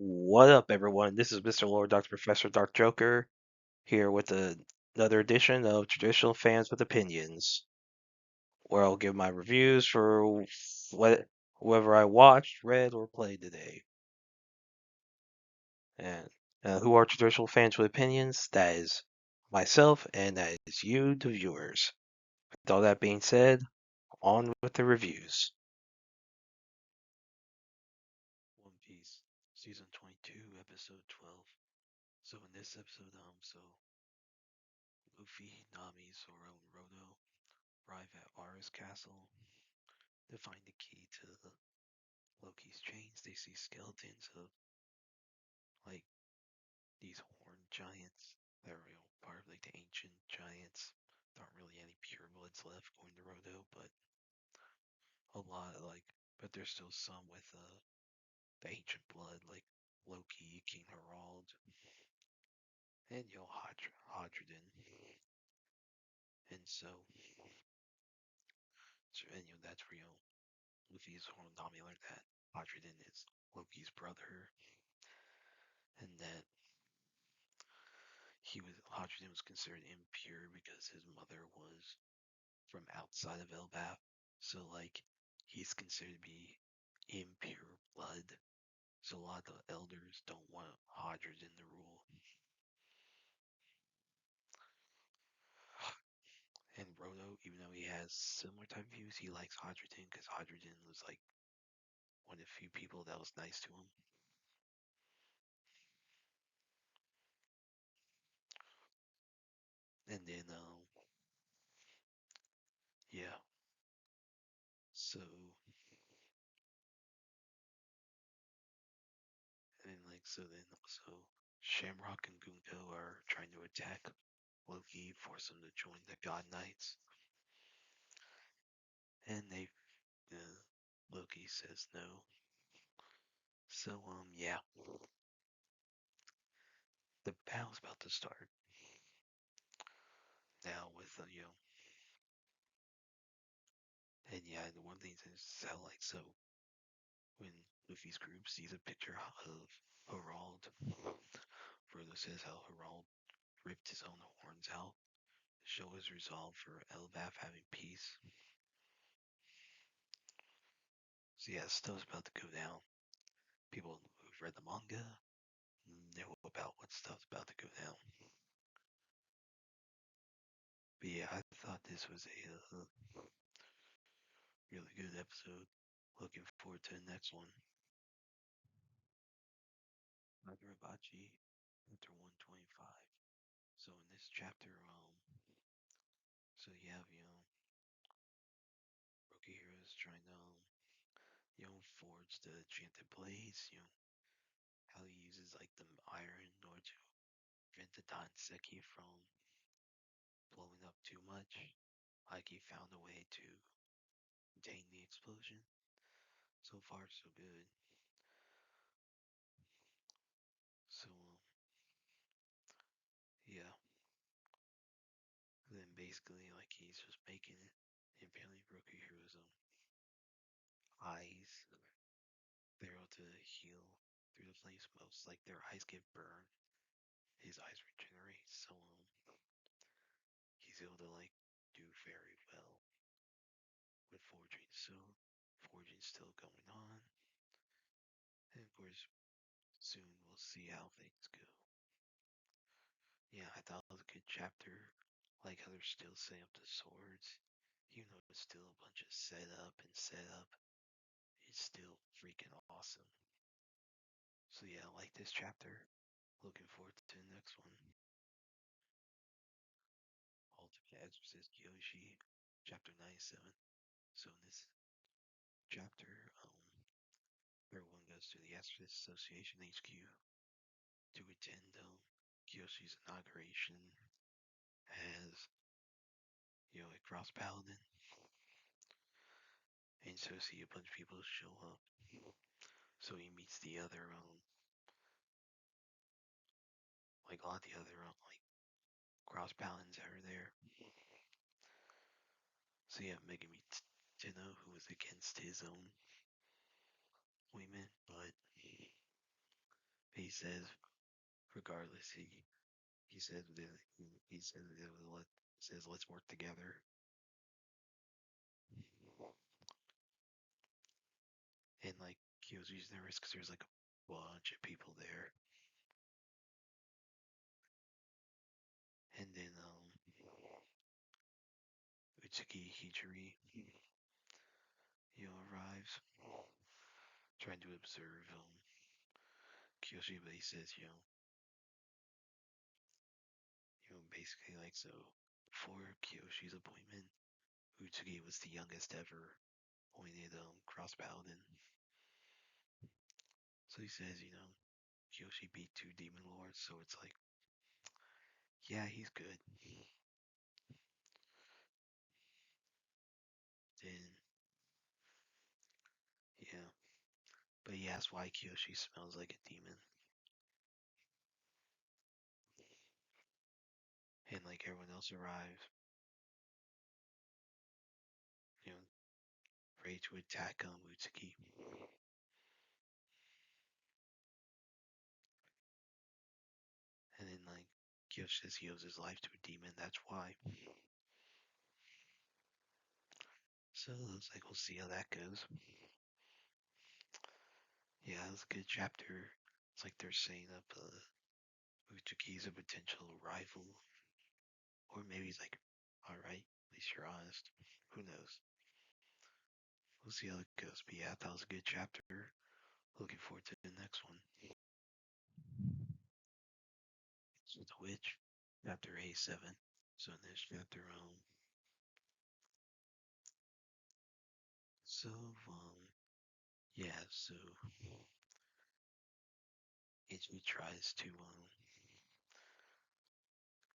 What up, everyone? This is Mr. Lord, Dr. Professor, Dark Joker, here with another edition of Traditional Fans with Opinions, where I'll give my reviews for whoever I watched, read, or played today. And who are Traditional Fans with Opinions? That is myself, and that is you, the viewers. With all that being said, on with the reviews. One Piece, Season 22, Episode 12. So in this episode, Luffy, Nami, Zoro, and Roto arrive at Ara's castle to find the key to Loki's chains. They see skeletons of like these horned giants that are part of like the ancient giants. There aren't really any purebloods left going to Roto, but a lot of but there's still some with the ancient blood like Loki, King Harald, and Hodriden. And that's where Luffy's whole Nami learned that Hodriden is Loki's brother, and that Hodgkin was considered impure because his mother was from outside of Elbaf. So he's considered to be impure blood. So a lot of the elders don't want Hodgkin to rule. And Roto, even though he has similar type views, he likes Hodgkin because Hodgkin was like one of the few people that was nice to him. And then yeah. So then also Shamrock and Gunko are trying to attack Loki, force him to join the God Knights. And Loki says no. So yeah. The battle's about to start. Now with and yeah, the one thing is how when Luffy's group sees a picture of Harald, Frodo says how Harald ripped his own horns out to show his resolve for Elbaf having peace. So yeah, stuff's about to go down. People who've read the manga know about what stuff's about to go down. But yeah, I thought this was a really good episode. Looking forward to the next one. Kagurabachi Chapter 125. So in this chapter, so you have rookie heroes trying to forge the enchanted blades. How he uses like the iron in order to prevent the Danseki from blowing up too much. Like he found a way to contain the explosion. So far, so good. So yeah. And then basically he's just making it. And apparently rookie heroes eyes, they're able to heal through the flames. Most like their eyes get burned, his eyes regenerate. So he's able to do very well with forging. So forging's still going on, and of course soon we'll see how things go. Yeah, I thought it was a good chapter. Like how they're still setting up the swords, even though it's still a bunch of setup and setup. It's still freaking awesome. So yeah, I like this chapter. Looking forward to the next one. Ultimate Exorcist Kiyoshi, chapter 97. So in this chapter, everyone goes to the Exorcist Association HQ to attend Kiyoshi's inauguration as a cross paladin. And so see a bunch of people show up. So he meets the other a lot of the other cross paladins that are there. So yeah, Mega meets Tenno, who was against his own women, but he says, regardless, he says that he says says let's work together. And like Kiyoshi's nervous because there's like a bunch of people there. And then Utsuki Hichiri, arrives, trying to observe Kiyoshi, but he says, basically like so. Before Kiyoshi's appointment, Utsuki was the youngest ever appointed cross paladin. So he says, Kiyoshi beat 2 demon lords, so it's like, yeah, he's good. Then, yeah, but he asks why Kiyoshi smells like a demon. And like everyone else arrives, you know, ready to attack Utsuki. And then like Kiyoshi says he owes his life to a demon, that's why. So it looks like we'll see how that goes. Yeah, it was a good chapter. It's like they're setting up Utsuki's a potential rival. Or maybe he's like, alright, at least you're honest. Who knows? We'll see how it goes. But yeah, that was a good chapter. Looking forward to the next one. So the Witch, chapter A7. So in this chapter, so yeah, so Ichi tries to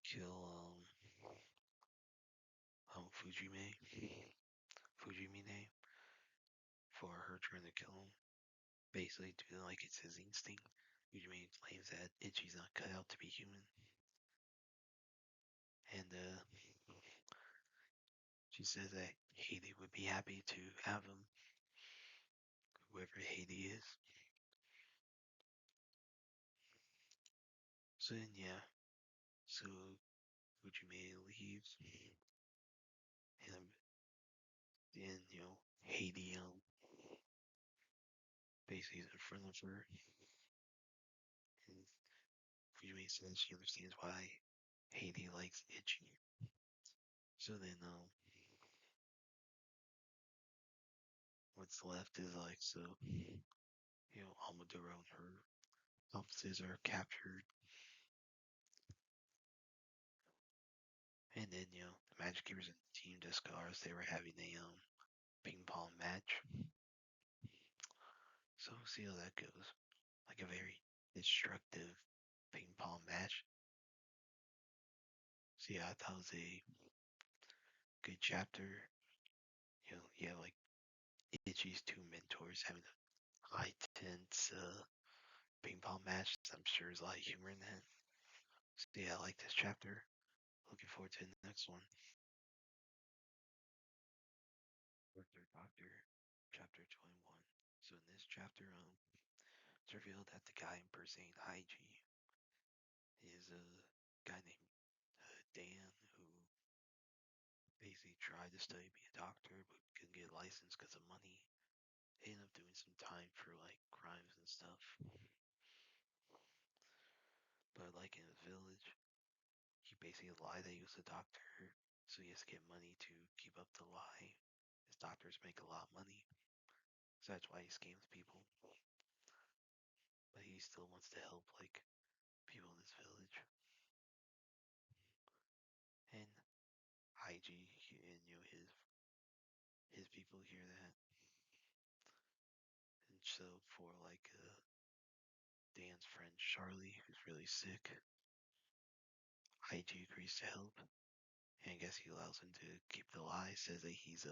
kill Fujimine for her trying to kill him. Basically, doing like it's his instinct. Fujimine claims that Ichi's not cut out to be human, and she says that Heidi would be happy to have him, whoever Heidi is. So then, yeah, so Fujimine leaves, and then Heidi basically is in front of her, and Fujimine says she understands why Heidi likes Ichi. So then, what's left is like, so, Amaduro and her offices are captured. And then, the Magic Keepers and Team Destroyerz, they were having a ping pong match. So we'll see how that goes. Like a very destructive ping pong match. So yeah, I thought it was a good chapter. Yeah, like Ichi's 2 mentors having a high tense ping pong match. I'm sure there's a lot of humor in that. So yeah, I like this chapter. Looking forward to the next one. Doctor, chapter 21. So in this chapter, it's revealed that the guy impersonating Ichi is a guy named Dan who basically tried to study to be a doctor but couldn't get a license because of money. He ended up doing some time for like crimes and stuff. But like in his village, he basically lied that he was a doctor, so he has to get money to keep up the lie. His doctors make a lot of money, so that's why he scams people. But he still wants to help like people in his village. And IG and his people hear that, and so for like Dan's friend Charlie, who's really sick, IG agrees to help, and I guess he allows him to keep the lie. Says that he's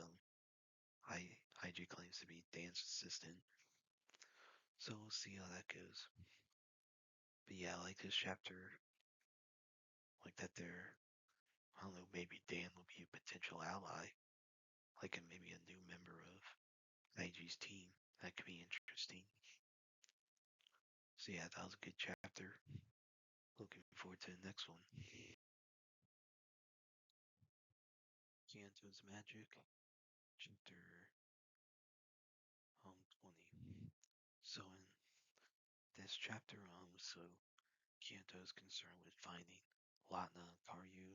IG claims to be Dan's assistant, so we'll see how that goes. But yeah, I like this chapter, like that they're, I don't know, maybe Dan will be a potential ally, like maybe a new member of IG's team. That could be interesting. So yeah, that was a good chapter. Looking forward to the next one. Kanto's Magic, chapter 20. So in this chapter, so Kiyoshi is concerned with finding Latna Karyu,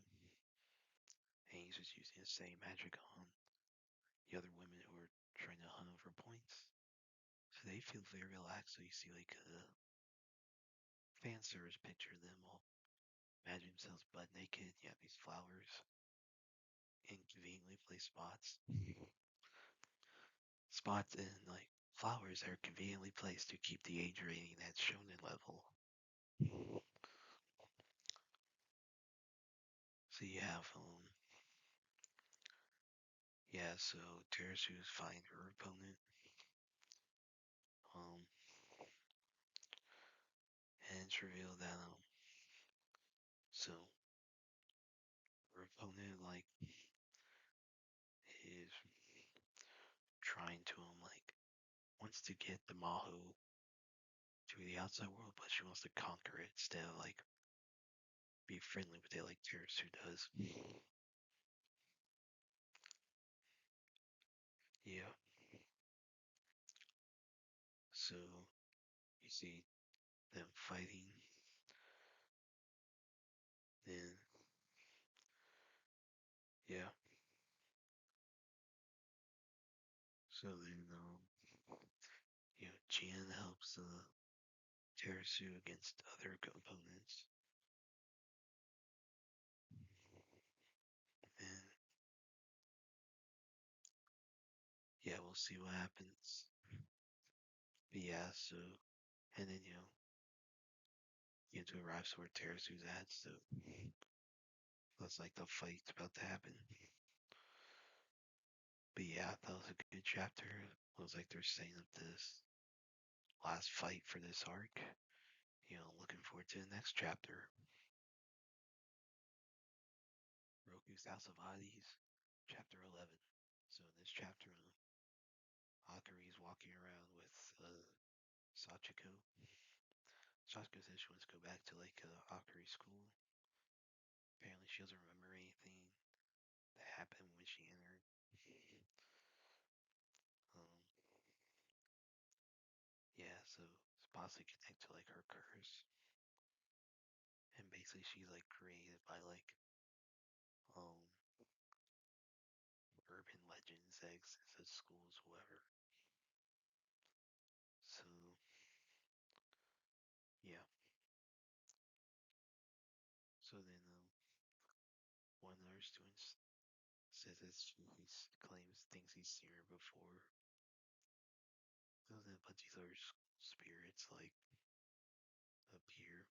and he's just using the same magic on the other women who are trying to hunt him for points. So they feel very relaxed. So you see like a fan service picture of them all imagine themselves butt naked. You have these flowers in conveniently placed spots. Spots in like flowers that are conveniently placed to keep the age rating at shonen level. So you have yeah, so Terasu's find her opponent. Um and it's revealed that so her opponent like is trying to like wants to get the Maho to the outside world, but she wants to conquer it instead of like be friendly with it like Terasu does. Yeah. So you see them fighting, then yeah. So then Jian helps Terasu against other opponents, and yeah, we'll see what happens. But yeah, so and then to arrive where Terasu's at, so looks like the fight's about to happen. But yeah, that was a good chapter. Looks like they're setting up this last fight for this arc. Looking forward to the next chapter. Roku's House of Oddities, chapter 11. So in this chapter, Akari's walking around with Sachiko. Sachiko says she wants to go back to like Akari school. Apparently, she doesn't remember anything that happened when she entered. Um, yeah, so it's possibly connected to like her curse, and basically she's like created by like um urban legends that exist at schools, whatever. So yeah, so then one of our students says that thinks he's seen her before. So then a bunch of other spirits like appear.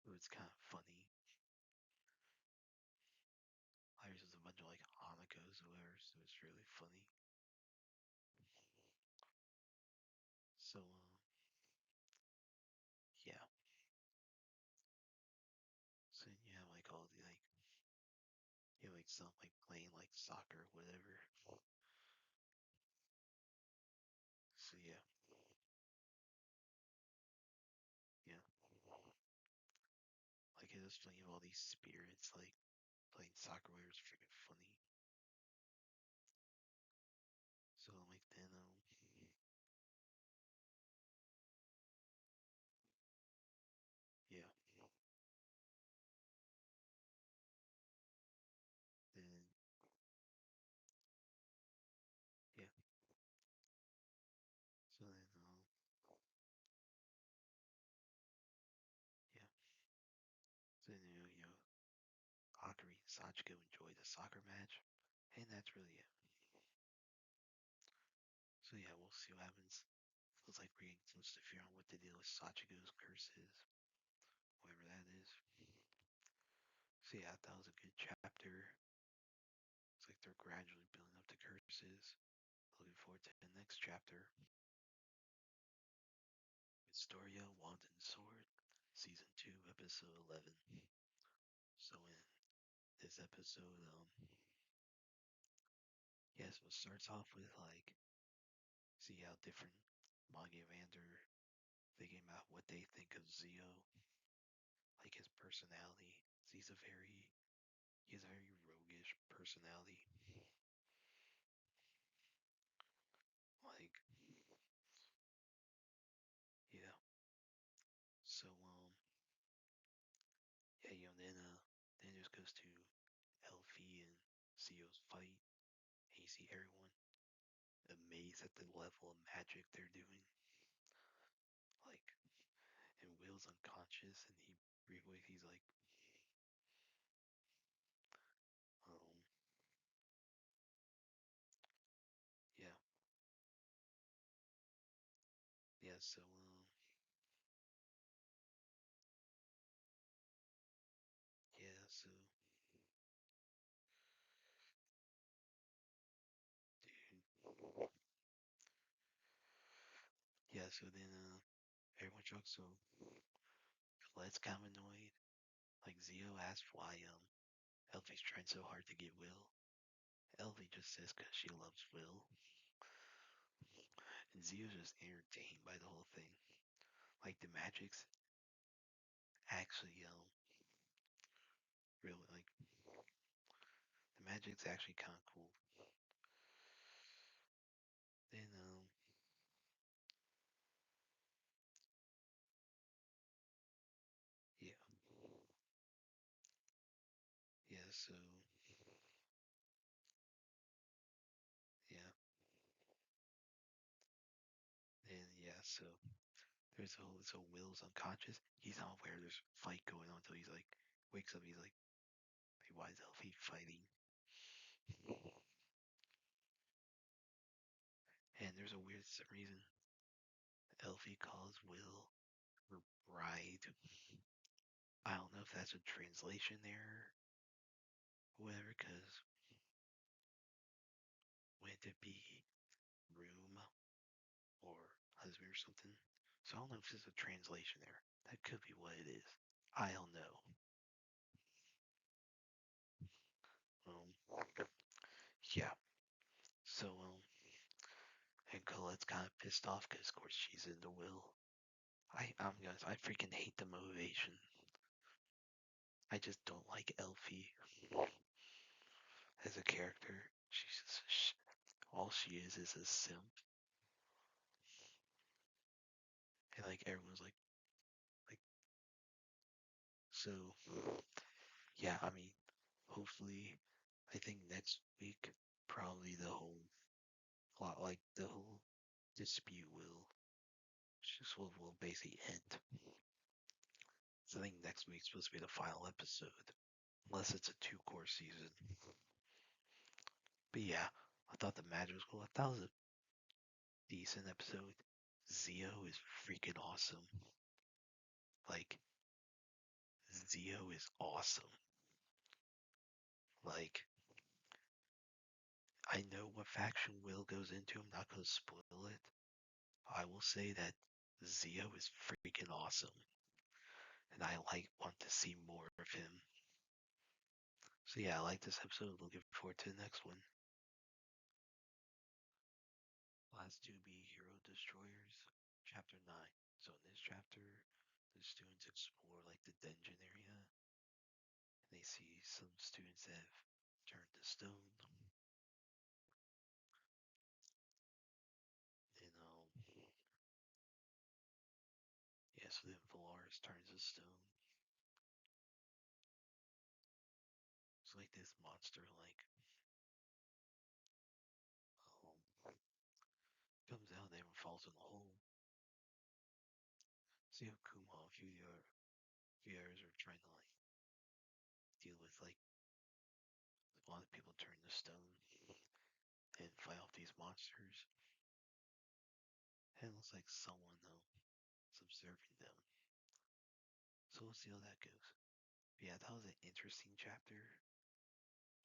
It's kind of funny. There's just a bunch of like Hanakos or whatever, so it's really funny. So yeah. So you have like all the like like some like playing like soccer or whatever. So yeah. Yeah. Like it was funny all these spirits like playing soccer where it's freaking funny. So like then yeah. Then yeah. So then yeah. So then Akari and Sachiko enjoy the soccer match. And that's really it. So yeah, we'll see what happens. Feels like we're getting close to figuring out what the deal with Sachiko's curse is. Whatever that is. So yeah, that was a good chapter. It's like they're gradually building up the curses. Looking forward to the next chapter. Wistoria, Wand and Sword, Season 2, Episode 11. So in this episode, yes, it starts off with like see how different manga fans are thinking about what they think of Zio, like his personality. He has a very roguish personality. Like, yeah. So yeah, then it just goes to Elfie and Zio's fight, and you see everyone amazed at the level of magic they're doing. Like, and Will's unconscious, and he's like, um, yeah, yeah. So yeah, so dude, yeah. So then everyone jokes. So Colette's kind of annoyed. Like Zio asks why Elfie's trying so hard to get Will. Elfie just says because she loves Will, and Zio's just entertained by the whole thing. Like actually really like the magic's actually kind of cool. Then yeah, yeah. So yeah, then yeah. So so Will's unconscious. He's not aware there's a fight going on until he's like wakes up. He's like, hey, why is Elfie fighting? And there's a weird reason Elfie calls Will her bride. I don't know if that's a translation error or whatever, because wouldn't it be room or husband or something? So I don't know if it's a translation error. That could be what it is. I don't know. Yeah. So and Colette's kind of pissed off because of course she's into Will. I'm honest, I freaking hate the motivation. I just don't like Elfie as a character. All she is a simp, and like everyone's like so. Yeah, I mean, hopefully, I think next week probably the whole plot, like the whole dispute will basically end. So I think next week's supposed to be the final episode, unless it's a two-course season. But yeah, I thought the magic was cool. I thought it was a decent episode. Zio is freaking awesome. Like, Zio is awesome. Like, I know what faction Will goes into. I'm not going to spoil it. I will say that Zio is freaking awesome. And I want to see more of him. So yeah, I like this episode. Looking forward to the next one. Last two be Hero Destroyerz, Chapter 9. So in this chapter, the students explore like the dungeon area, and they see some students that have turned to stone. And yeah, so then Valaris turns to stone. It's like this monster um, comes out there and falls in the hole. See how Kuma and few others are trying to like deal with like a lot of people turn to stone and fight off these monsters. And it looks like someone though is observing them. So we'll see how that goes. But yeah, that was an interesting chapter.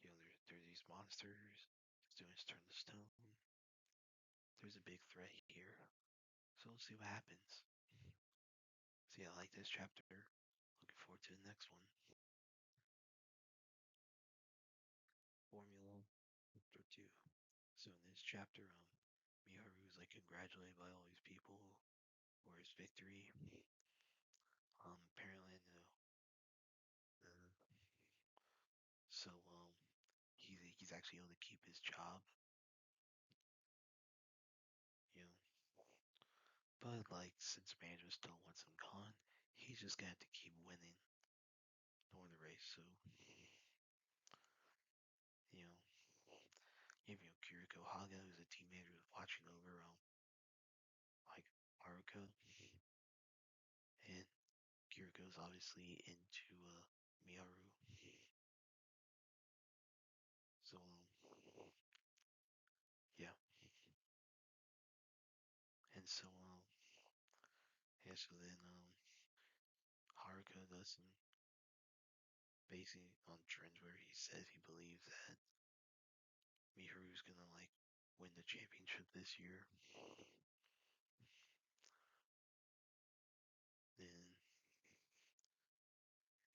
You know, there's these monsters, students turn to stone. There's a big threat here. So we'll see what happens. So yeah, I like this chapter. Looking forward to the next one. Formula Chapter 2. So in this chapter, Miharu is like a congratulated by all these people for his victory. Apparently, no. So he's actually able to keep his job, you know. But like, since management still wants him gone, he's just gonna have to keep winning during the race. So, you know, Kiriko Haga, who's a team manager, was watching over like Haruko, and Kiriko's obviously into Miyaru. So yeah, and so yeah, so then Haruka does some basically on trends where he says he believes that Miharu's gonna like win the championship this year. Then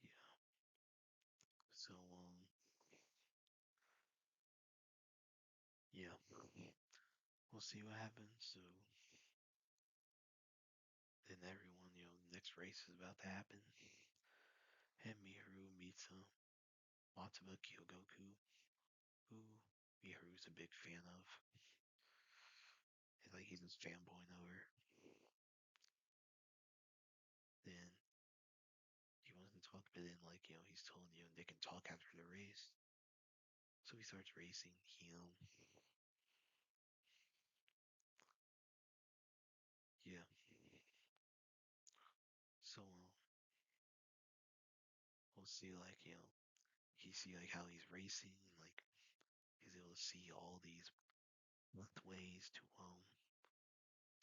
yeah, so yeah, we'll see what happens. So then everyone, the next race is about to happen, and Miharu meets Matsuba Kyogoku, who Miharu's a big fan of. Like he's just fanboying over. Then he wants to talk, but then he's told they can talk after the race. So he starts racing. Yeah. So we'll see he see how he's racing, like he's able to see all these ways to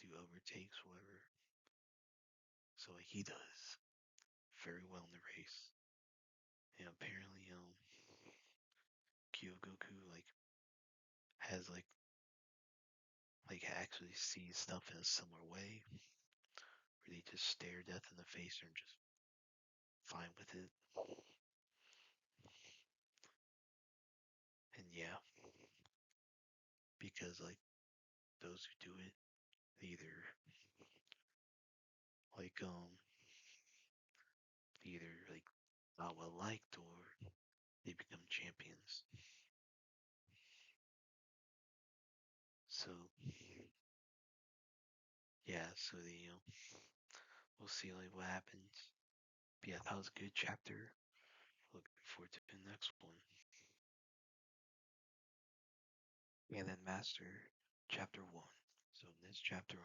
do overtakes, whatever. So he does very well in the race. And apparently Kyogoku has actually sees stuff in a similar way, where they just stare death in the face and just fine with it. And yeah, because those who do it either like not well liked, or they become champions. So yeah, so we'll see what happens. But yeah, that was a good chapter. Looking forward to the next one. And then Master Chapter 1. So in this chapter,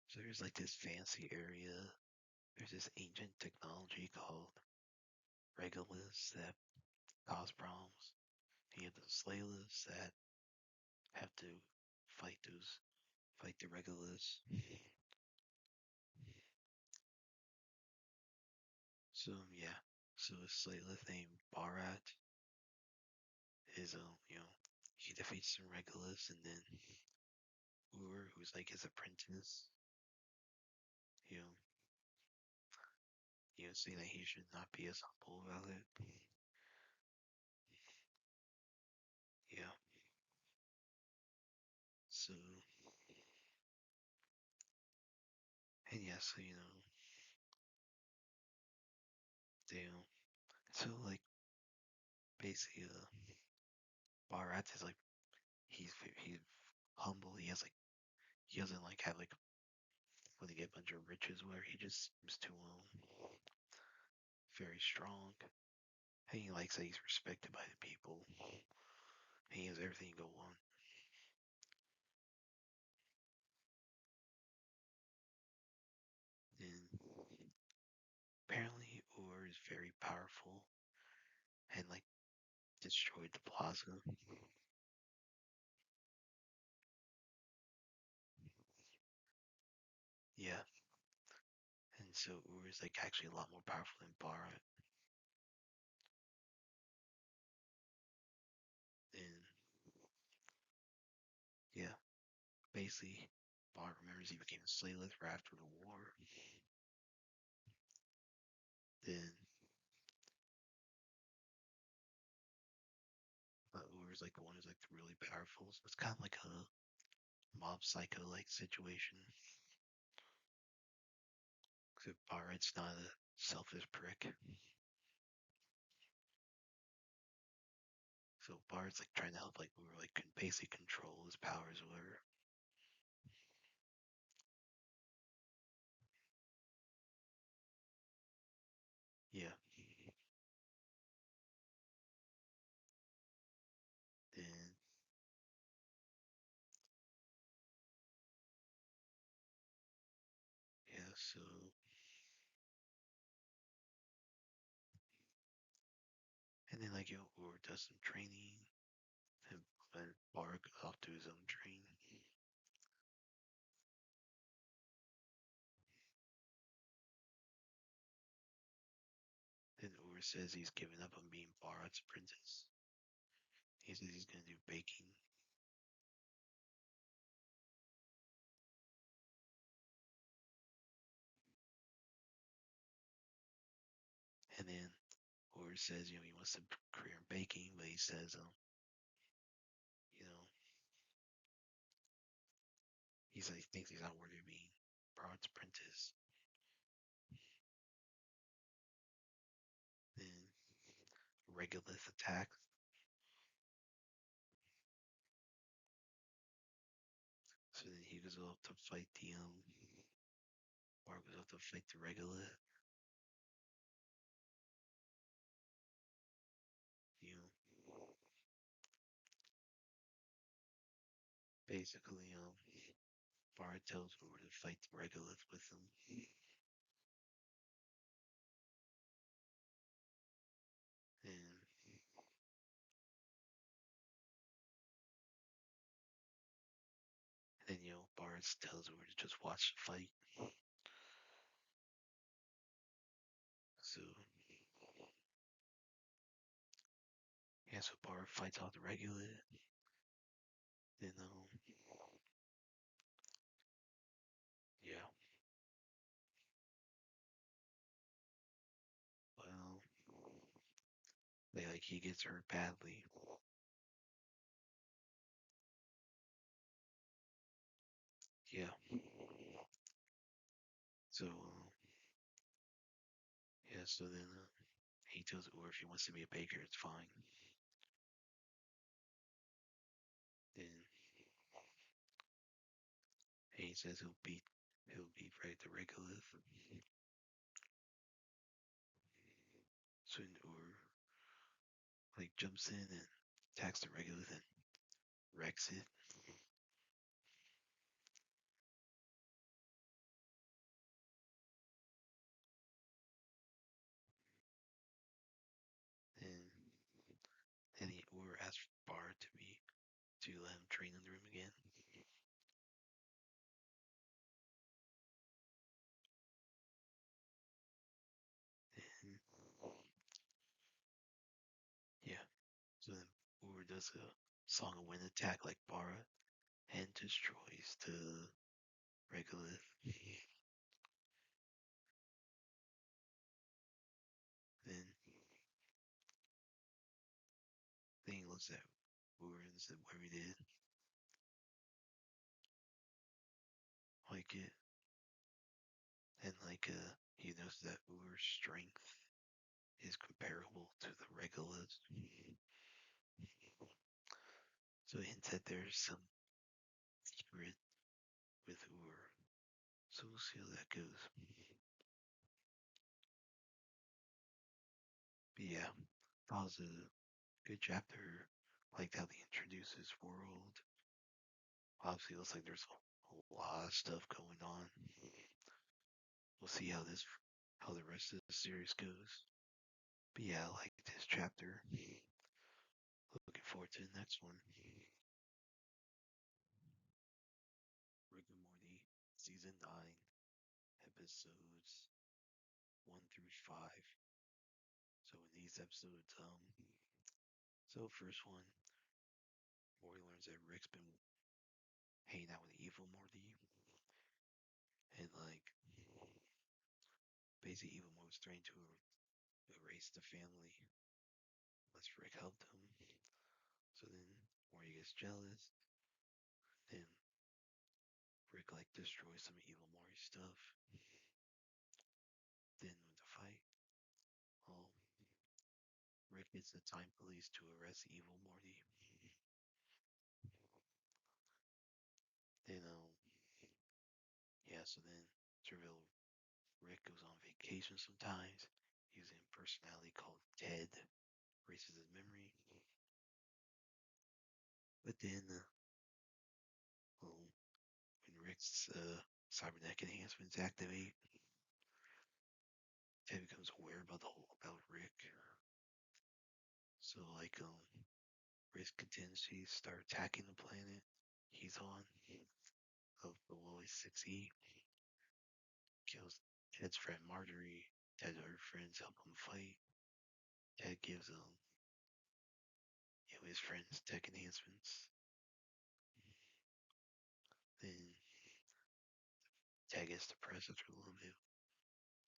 so there's this fancy area. There's this ancient technology called Regulus that cause problems. You have the Slayless that have to fight the Regulus. So yeah, so a Slayless named Barat is he defeats the Regulus, and then who's his apprentice, you know, saying that he should not be as humble about it. Yeah. So, and yeah, so they so basically Barat is he's humble. He doesn't have when they get a bunch of riches where he just seems to very strong. And he likes that he's respected by the people. And he has everything go on. And apparently Ur is very powerful and destroyed the plaza. Yeah. And so Ur is actually a lot more powerful than Barat. And yeah, basically Barat remembers he became a Slaylith right after the war. Then Ur is the one who's really powerful. So it's kind of mob psycho like situation. Except Barrett's not a selfish prick. So Barrett's like trying to help like Uber like can basically control his powers or whatever. Yeah. Then yeah, so and then like Uber does some training and then Bar goes off to his own training. Then Uber says he's given up on being Barrett's apprentice. He says he's gonna do baking. And then Uber says, he wants a career in baking, but he says, you know, he thinks he's not worthy of being Barrett's apprentice. Then Regolith attacks. So then he goes off to fight Bar goes off to fight the Regolith. You know, basically, Bar tells Uber to fight the Regolith with him. And then, Bar tells Uber to just watch the fight. So, yeah, so Bar fights off the Regolith. Then, yeah. Well, he gets hurt badly. Yeah. So, yeah, so then he tells Uber if he wants to be a baker, it's fine. Then he says he'll beat right the Regolith. So then Uber jumps in and attacks the Regolith and wrecks it. And then Uber asks Bar to let him train in the room again. And yeah, so then Uber does a Song of Wind attack like Bara and destroys the Regolith. Then he looks at Uber and said, "What we did, like it," and he knows that Uber's strength is comparable to the Regolith. So he hints that there's some secret with Uber. So we'll see how that goes. But yeah, that was a good chapter. Liked how they introduce this world. Obviously, it looks like there's a lot of stuff going on. We'll see how the rest of the series goes. But yeah, I like this chapter. Looking forward to the next one. Rick and Morty, season 9, episodes 1 through 5. So in these episodes, so first one, Morty learns that Rick's been hanging out with evil Morty, and basically evil Morty's trying to erase the family unless Rick helped him. So then Morty gets jealous, then destroy some evil Morty stuff. Then with the fight, um, Rick gets the time police to arrest evil Morty. Then yeah, so then it's revealed Rick goes on vacation sometimes using a personality called Ted, erases his memory. But then when Rick's cybernetic enhancements activate, Ted becomes aware about about Rick. So Rick's contingencies start attacking the planet he's on of below 6E. Kills Ted's friend Marjorie. Ted's other friends help him fight. Ted gives his friends tech enhancements. Then Ted gets depressed after a little bit.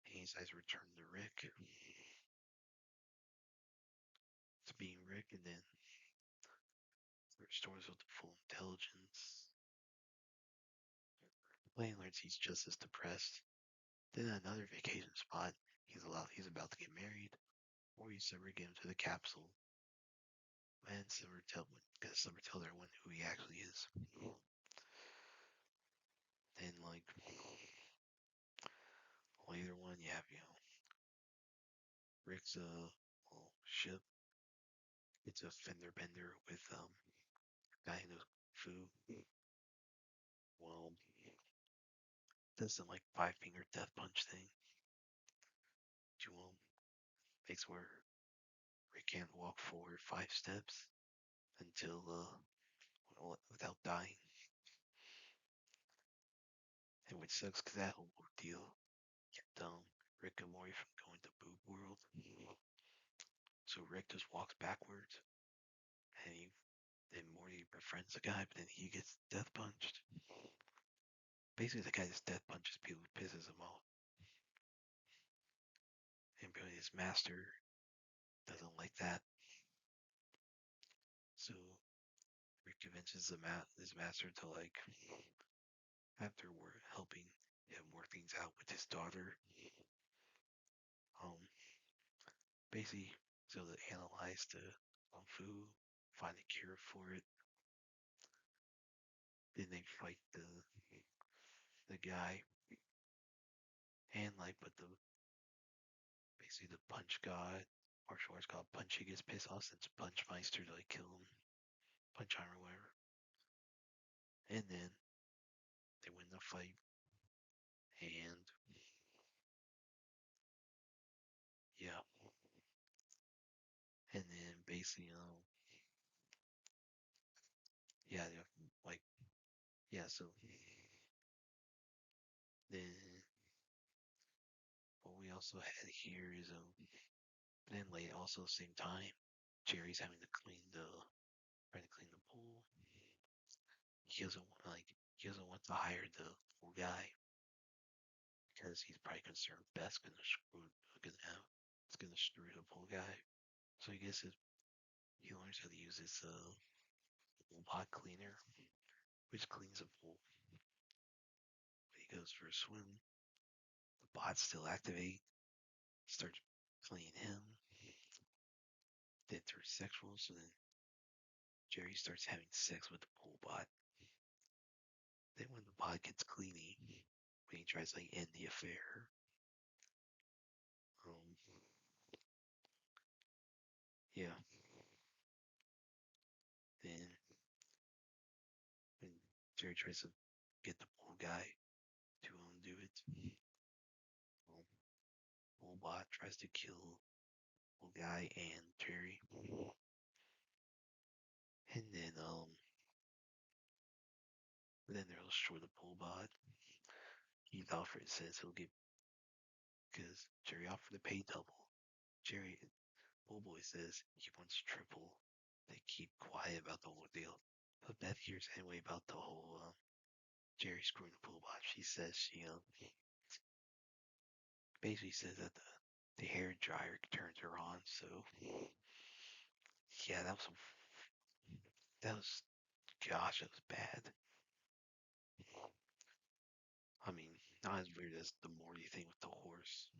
And he decides to return to Rick. To being Rick, and then restores with full intelligence. Blaine learns he's just as depressed. Then at another vacation spot, he's about to get married. Or you Summer get him to the capsule. And Summer tells everyone who he actually is. Then later one you have, Rick's ship. It's a fender bender with guy who knows Fu. Well, does some five finger death punch thing. Makes where Rick can't walk forward 5 steps until without dying. And which sucks because that whole deal kept Rick and Morty from going to Boob World. So Rick just walks backwards, and then Morty befriends the guy, but then he gets death punched. Basically, the guy just death punches people, pisses him off. And his master doesn't like that. So Rick convinces his master to after we're helping him work things out with his daughter, um, basically so to analyze the kung fu, find a cure for it. Then they fight the guy, and but the basically the punch god, martial arts called Punch, he gets pissed off since Punch Meister to kill him, punch arm or whatever. And then they win the fight, and yeah, and then basically yeah, yeah, so then what we also had here is then late also same time, Jerry's having to trying to clean the pool. He doesn't want to hire the pool guy because he's probably concerned Beth's gonna screw the pool guy. So he he learns how to use this pot cleaner, which cleans the pool. When he goes for a swim, the bots still activate, starts cleaning him. Then turns sexual, so then Jerry starts having sex with the pool bot. Then when the bot gets cleany, when he tries to end the affair, um, yeah. Then when Jerry tries to get the pool guy to do it, um, pool bot tries to kill pool guy and Jerry. And then they'll destroy the pool bot. Heath Alfred says he'll get because Jerry offered to pay double. Jerry Pool Boy says he wants triple. They keep quiet about the whole deal. But Beth hears anyway about the whole Jerry screwing the pool bot. She says she basically says that the hair dryer turns her on. So yeah, that was gosh, that was bad. not as weird as the Morty thing with the horse.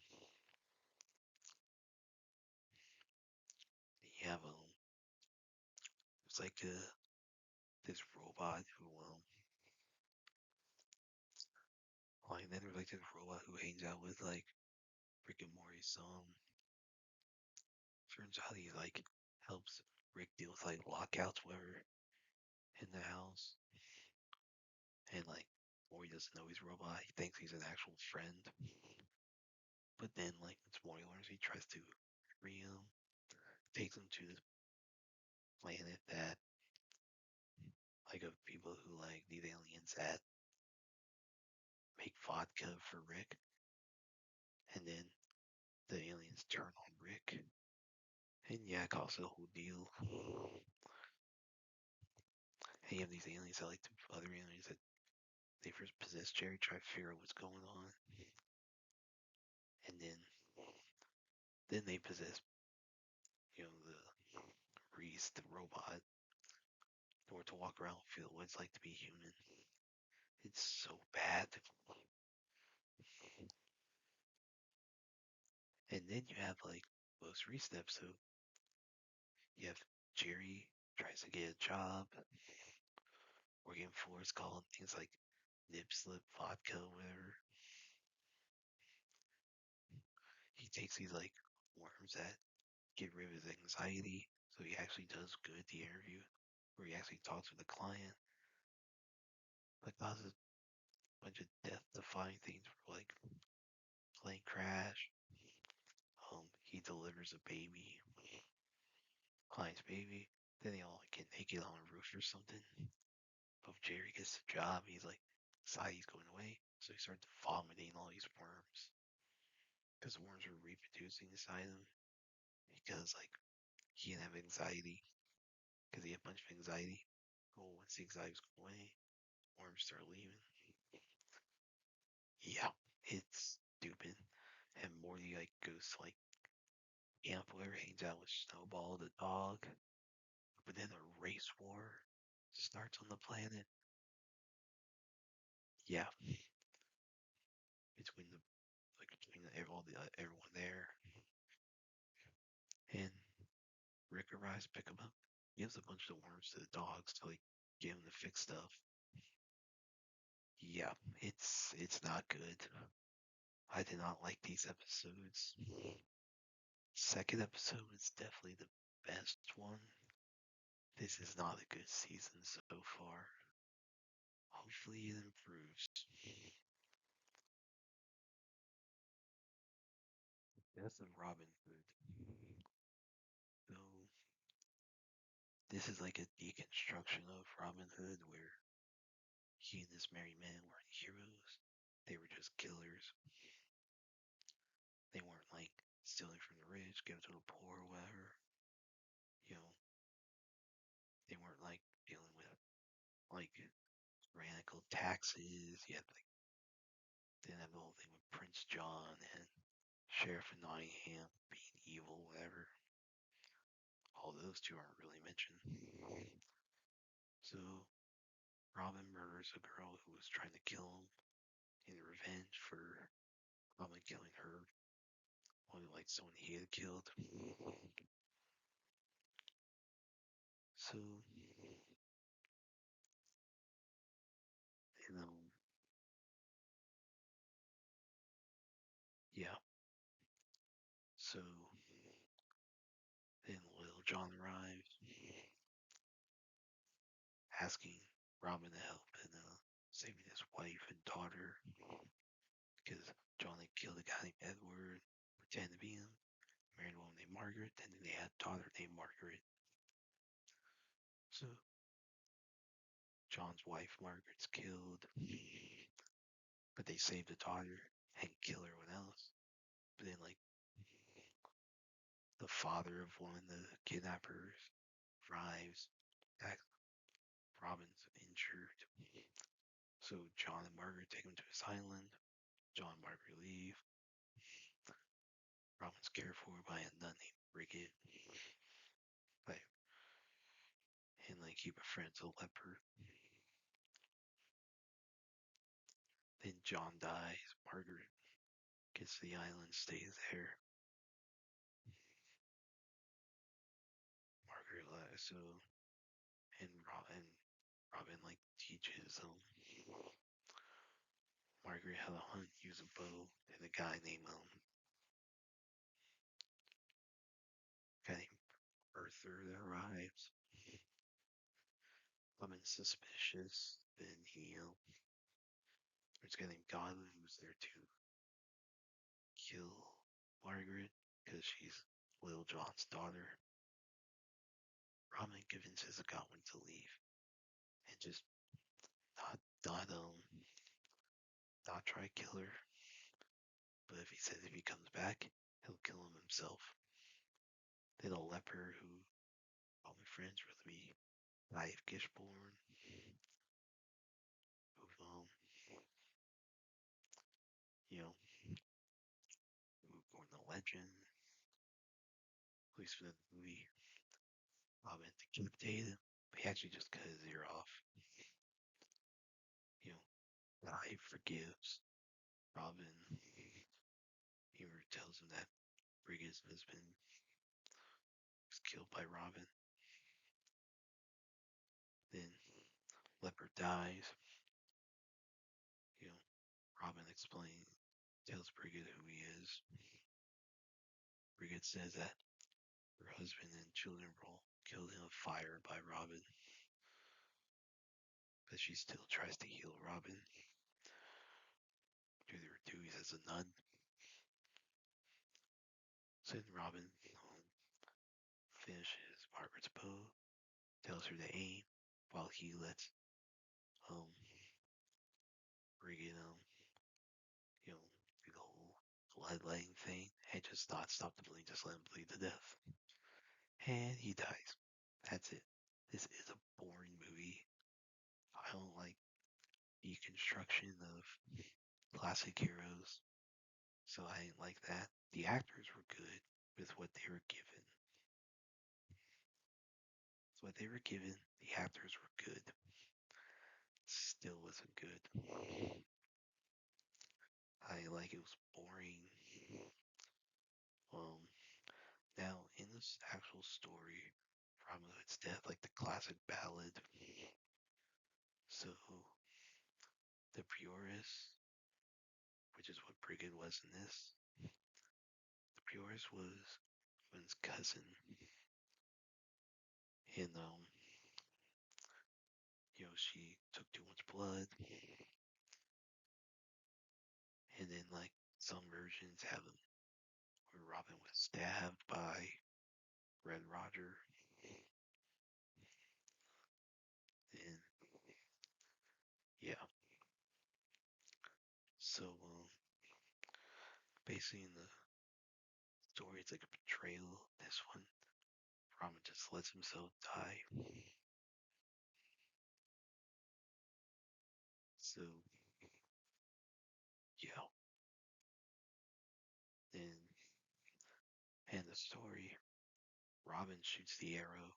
You have it's like this robot who like then there's like this robot who hangs out with like Rick and Morty's son. Turns out he like helps Rick deal with like lockouts, whatever, in the house. And like Morty doesn't know he's a robot. He thinks he's an actual friend. But then like once Morty learns, he tries to free him. Takes him to this planet that like of people who like these aliens that make vodka for Rick. And then the aliens turn on Rick. And yeah, it causes a whole deal. And you have these aliens that like the other aliens that they first possess Jerry, try to figure out what's going on. And then they possess, the Reese, the robot, or to walk around and feel what it's like to be human. It's so bad. And then you have like most recent episode, you have Jerry tries to get a job, working for it's called things like Nip Slip Vodka, whatever. He takes these like worms that get rid of his anxiety, so he actually does good at the interview, where he actually talks with the client. Like causes a bunch of death-defying things for like plane crash. He delivers a baby, client's baby. Then they all get naked on a roof or something. But if Jerry gets the job, he's like, excited he's going away. So he starts vomiting all these worms. Because the worms are reproducing inside him. Because, like, he didn't have anxiety. Because he had a bunch of anxiety. Oh, once the anxiety's going away, worms start leaving. Yeah, it's stupid. And Morty, like, goes to, like, camp where hangs out with Snowball, the dog. But then a race war starts on the planet. Yeah, between the everyone there, and Rick arrives to pick him up. He gives a bunch of worms to the dogs to like get him to fix stuff. Yeah, it's not good. I did not like these episodes. Second episode is definitely the best one. This is not a good season so far. Hopefully it improves. Death of Robin Hood. So this is like a deconstruction of Robin Hood where he and this married man weren't heroes. They were just killers. They weren't like stealing from the rich, giving to the poor, or whatever. You know, they weren't like dealing with like tyrannical taxes. You had like didn't have the whole thing with Prince John and Sheriff of Nottingham being evil, whatever. All those two aren't really mentioned. So Robin murders a girl who was trying to kill him in revenge for Robin killing her, only like someone he had killed. So, you know, yeah. So then Little John arrives, asking Robin to help in saving his wife and daughter because John had killed a guy named Edward, pretended to be him, married a woman named Margaret, and then they had a daughter named Margaret. So John's wife Margaret's killed, but they saved the daughter and kill everyone else. But then like the father of one of the kidnappers arrives, Robin's injured. So John and Margaret take him to his island. John and Margaret leave. Robin's cared for by a nun named Bridget. Like, and like he befriends a leper. Then John dies. Margaret gets to the island, stays there. Margaret so and Robin like teaches Margaret how to hunt, use a bow, and a guy named Arthur that arrives. Robin's suspicious. Then there's a guy named Godwin who's there to kill Margaret because she's Little John's daughter. Robin convinces Godwin to leave and just not not um not try to kill her. But if he says if he comes back, he'll kill him himself. Then a leper who all my friends with me, Knife Gishborn, who you know, who born the legend, at least for the movie, Robin decapitated him. But he actually just cut his ear off. You know, Knife forgives Robin. He tells him that Brigid's husband was killed by Robin. Then Leopard dies. You know, Robin tells Brigid who he is. Brigid says that her husband and children were all killed in a fire by Robin. But she still tries to heal Robin through her duties as a nun. So then Robin finishes Margaret's bow, tells her to aim, while he lets Brigid do the whole bloodletting thing and just not stop the bleeding, just let him bleed to death. And he dies. That's it. This is a boring movie. I don't like deconstruction of classic heroes, so I didn't like that. The actors were good with what they were given. So what they were given, the actors were good. Still wasn't good. I like it was boring. Now in this actual story, Robin Hood's death, like the classic ballad. So the Prioress, which is what Brigid was in this, the Prioress was Robin's cousin, and she took too much blood, and then like some versions have them where Robin was stabbed by Red Roger, and yeah, so basically in the story it's like a betrayal. This one, Robin just lets himself die. So yeah, then and the story, Robin shoots the arrow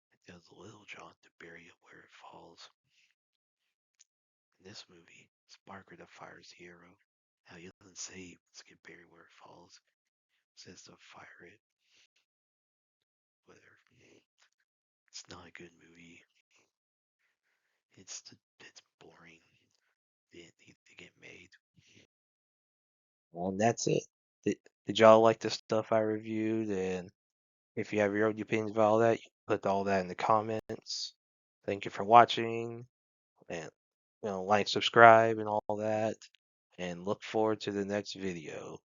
and tells Little John to bury it where it falls. In this movie, it's Barker that fires the arrow. Now he doesn't say let's get buried where it falls. He says to fire it. Whether it's not a good movie, it's boring. It didn't need to get made. Well, that's it. Did y'all like the stuff I reviewed? And if you have your own opinions about all that, you can put all that in the comments. Thank you for watching, and like, subscribe, and all that. And look forward to the next video.